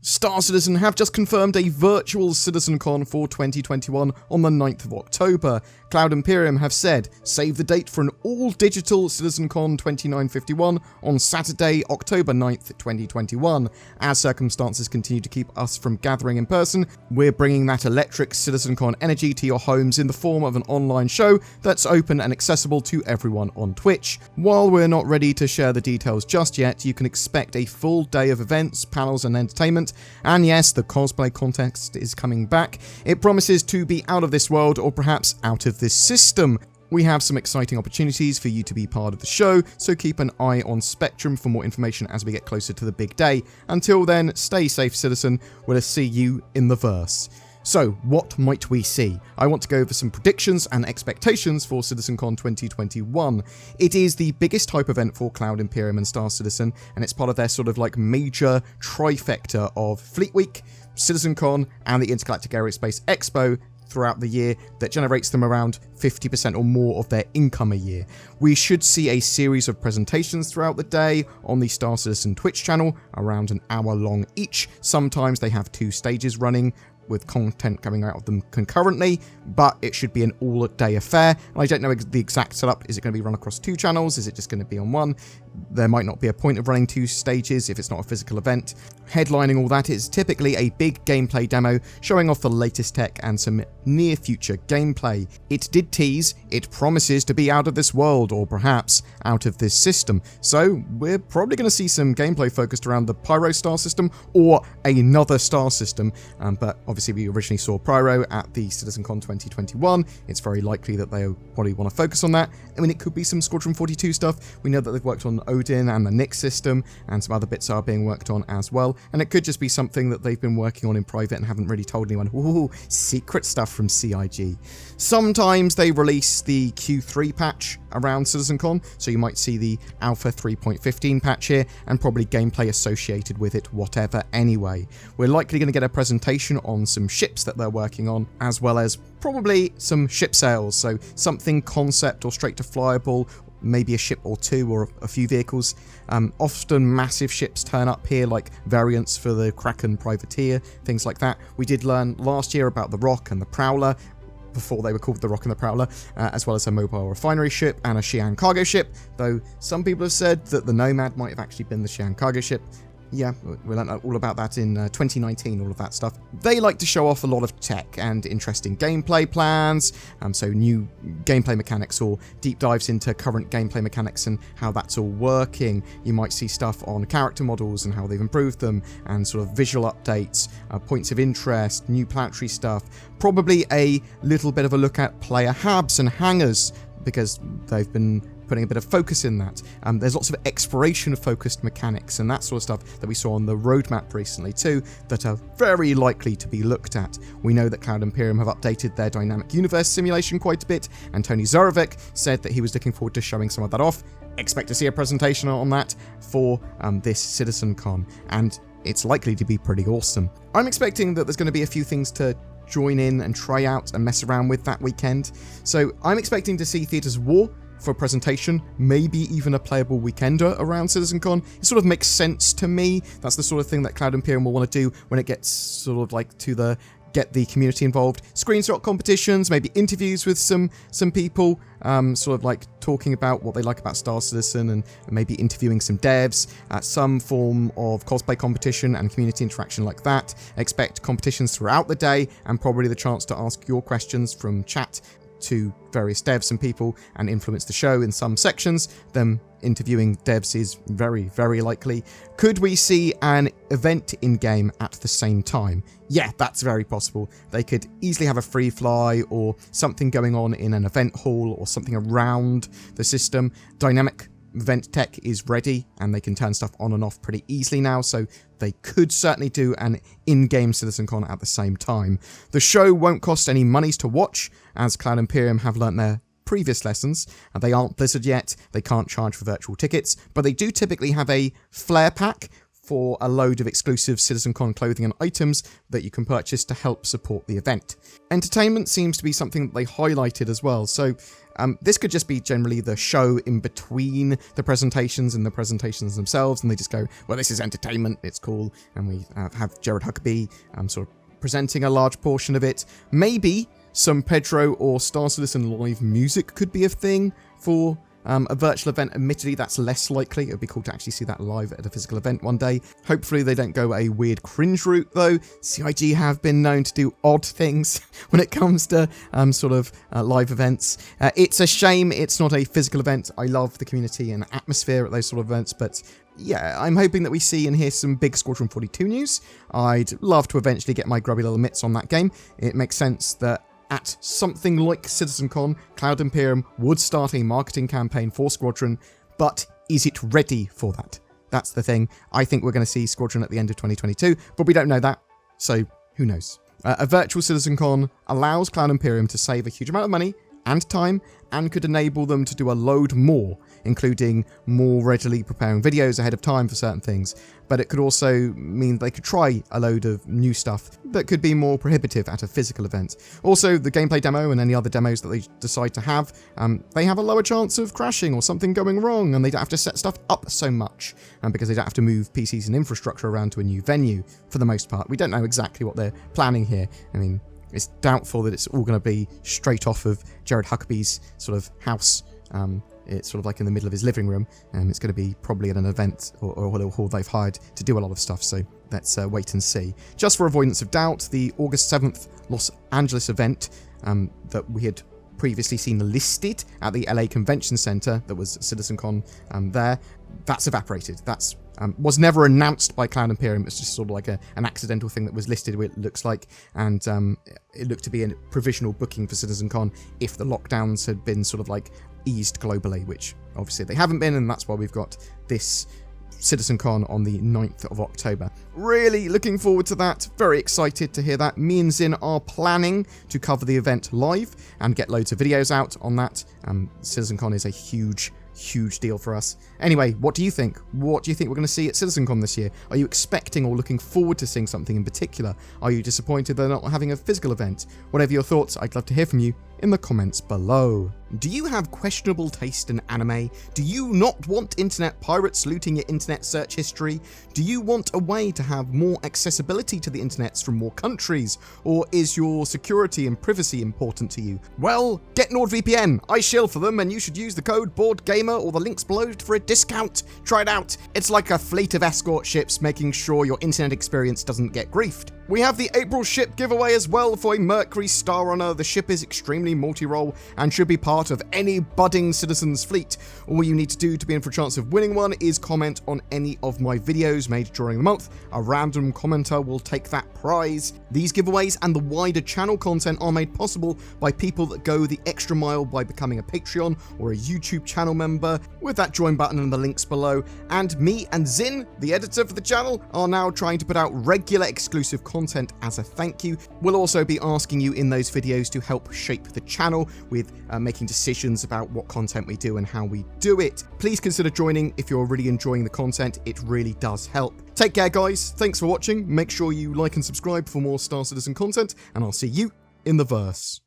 Star Citizen have just confirmed a virtual CitizenCon for 2021 on the 9th of October. Cloud Imperium have said, save the date for an all-digital CitizenCon 2951 on Saturday, October 9th, 2021. As circumstances continue to keep us from gathering in person, we're bringing that electric CitizenCon energy to your homes in the form of an online show that's open and accessible to everyone on Twitch. While we're not ready to share the details just yet, you can expect a full day of events, panels and entertainment. And yes, the cosplay contest is coming back. It promises to be out of this world or perhaps out of this system. We have some exciting opportunities for you to be part of the show, so keep an eye on Spectrum for more information as we get closer to the big day. Until then, stay safe, citizen. We'll see you in the verse. So, what might we see? I want to go over some predictions and expectations for CitizenCon 2021. It is the biggest type event for Cloud Imperium and Star Citizen, and it's part of their sort of like major trifecta of Fleet Week, CitizenCon, and the Intergalactic Aerospace Expo throughout the year that generates them around 50% or more of their income a year. We should see a series of presentations throughout the day on the Star Citizen Twitch channel, around an hour long each. Sometimes they have 2 stages running, with content coming out of them concurrently, but it should be an all-day affair. I don't know the exact setup. Is it going to be run across 2 channels? Is it just going to be on one? There might not be a point of running 2 stages if it's not a physical event. Headlining all that is typically a big gameplay demo showing off the latest tech and some near-future gameplay. It did tease, it promises to be out of this world, or perhaps out of this system. So we're probably going to see some gameplay focused around the Pyro star system or another star system, but obviously we originally saw Pyro at the CitizenCon 2021. It's very likely that they'll probably want to focus on that. I mean, it could be some Squadron 42 stuff. We know that they've worked on Odin and the Nyx system, and some other bits are being worked on as well. And it could just be something that they've been working on in private and haven't really told anyone. Ooh, secret stuff from CIG. Sometimes they release the Q3 patch around CitizenCon, so you might see the Alpha 3.15 patch here, and probably gameplay associated with it, whatever anyway. We're likely going to get a presentation on some ships that they're working on, as well as probably some ship sales, so something concept or straight to flyable, maybe a ship or 2 or a few vehicles. Often massive ships turn up here, like variants for the Kraken Privateer, things like that. We did learn last year about the Rock and the Prowler, before they were called the Rock and the Prowler, as well as a mobile refinery ship and a Xi'an cargo ship, though some people have said that the Nomad might have actually been the Xi'an cargo ship. Yeah, we learned all about that in 2019, all of that stuff. They like to show off a lot of tech and interesting gameplay plans, so new gameplay mechanics or deep dives into current gameplay mechanics and how that's all working. You might see stuff on character models and how they've improved them, and sort of visual updates, points of interest, new planetary stuff. Probably a little bit of a look at player hubs and hangars, because they've been putting a bit of focus in that. There's lots of exploration-focused mechanics and that sort of stuff that we saw on the roadmap recently too, that are very likely to be looked at. We know that Cloud Imperium have updated their dynamic universe simulation quite a bit, and Tony Zorovic said that he was looking forward to showing some of that off. Expect to see a presentation on that for this CitizenCon, and it's likely to be pretty awesome. I'm expecting that there's going to be a few things to join in and try out and mess around with that weekend. So I'm expecting to see Theatres of War for a presentation, maybe even a playable weekender around CitizenCon. It sort of makes sense to me. That's the sort of thing that Cloud Imperium will want to do when it gets sort of like to the get the community involved. Screenshot competitions, maybe interviews with some people, sort of like talking about what they like about Star Citizen, and maybe interviewing some devs, some form of cosplay competition and community interaction like that. Expect competitions throughout the day, and probably the chance to ask your questions from chat to various devs and people and influence the show in some sections. Them interviewing devs is very, very likely. Could we see an event in-game at the same time? Yeah, that's very possible. They could easily have a free fly or something going on in an event hall or something around the system. Dynamic event tech is ready and they can turn stuff on and off pretty easily now, so they could certainly do an in-game CitizenCon at the same time. The show won't cost any monies to watch, as Cloud Imperium have learnt their previous lessons. They aren't Blizzard yet, they can't charge for virtual tickets, but they do typically have a flare pack for a load of exclusive CitizenCon clothing and items that you can purchase to help support the event. Entertainment seems to be something that they highlighted as well, so this could just be generally the show in between the presentations and the presentations themselves, and they just go, well, this is entertainment, it's cool, and we have Jared Huckabee sort of presenting a large portion of it. Maybe some Pedro or Star Citizen live music could be a thing for a virtual event. Admittedly, that's less likely. It would be cool to actually see that live at a physical event one day. Hopefully they don't go a weird cringe route, though. CIG have been known to do odd things when it comes to live events. It's a shame it's not a physical event. I love the community and atmosphere at those sort of events, but yeah, I'm hoping that we see and hear some big Squadron 42 news. I'd love to eventually get my grubby little mitts on that game. It makes sense that at something like CitizenCon, Cloud Imperium would start a marketing campaign for Squadron, but is it ready for that? That's the thing. I think we're going to see Squadron at the end of 2022, but we don't know that, so who knows? A virtual CitizenCon allows Cloud Imperium to save a huge amount of money and time, and could enable them to do a load more, including more readily preparing videos ahead of time for certain things. But it could also mean they could try a load of new stuff that could be more prohibitive at a physical event. Also, the gameplay demo and any other demos that they decide to have, they have a lower chance of crashing or something going wrong, and they don't have to set stuff up so much, because they don't have to move PCs and infrastructure around to a new venue, for the most part. We don't know exactly what they're planning here. I mean, it's doubtful that it's all going to be straight off of Jared Huckabee's sort of house. It's sort of like in the middle of his living room. It's going to be probably at an event or a little hall they've hired to do a lot of stuff. So let's wait and see. Just for avoidance of doubt, the August 7th Los Angeles event that we had previously seen listed at the LA Convention Center, that was CitizenCon there, that's evaporated. That's was never announced by Cloud Imperium. It's just sort of like an accidental thing that was listed, it looks like, and it looked to be a provisional booking for CitizenCon if the lockdowns had been sort of like eased globally, which obviously they haven't been, and that's why we've got this CitizenCon on the 9th of October. Really looking forward to that. Very excited to hear that. Me and Zin are planning to cover the event live and get loads of videos out on that. CitizenCon is a huge deal for us. Anyway, what do you think? What do you think we're going to see at CitizenCon this year? Are you expecting or looking forward to seeing something in particular? Are you disappointed they're not having a physical event? Whatever your thoughts, I'd love to hear from you in the comments below. Do you have questionable taste in anime? Do you not want internet pirates looting your internet search history? Do you want a way to have more accessibility to the internets from more countries? Or is your security and privacy important to you? Well, get NordVPN. I shill for them, and you should use the code BoredGamer or the links below for a discount. Try it out. It's like a fleet of escort ships making sure your internet experience doesn't get griefed. We have the April ship giveaway as well for a Mercury Star Runner. The ship is extremely multi-role and should be part of any budding Citizens fleet. All you need to do to be in for a chance of winning one is comment on any of my videos made during the month. A random commenter will take that prize. These giveaways and the wider channel content are made possible by people that go the extra mile by becoming a Patreon or a YouTube channel member with that join button and the links below. And me and Zin, the editor for the channel, are now trying to put out regular exclusive content as a thank you. We'll also be asking you in those videos to help shape the channel with making decisions about what content we do and how we do it. Please consider joining if you're really enjoying the content. It really does help. Take care, guys. Thanks for watching. Make sure you like and subscribe for more Star Citizen content, and I'll see you in the verse.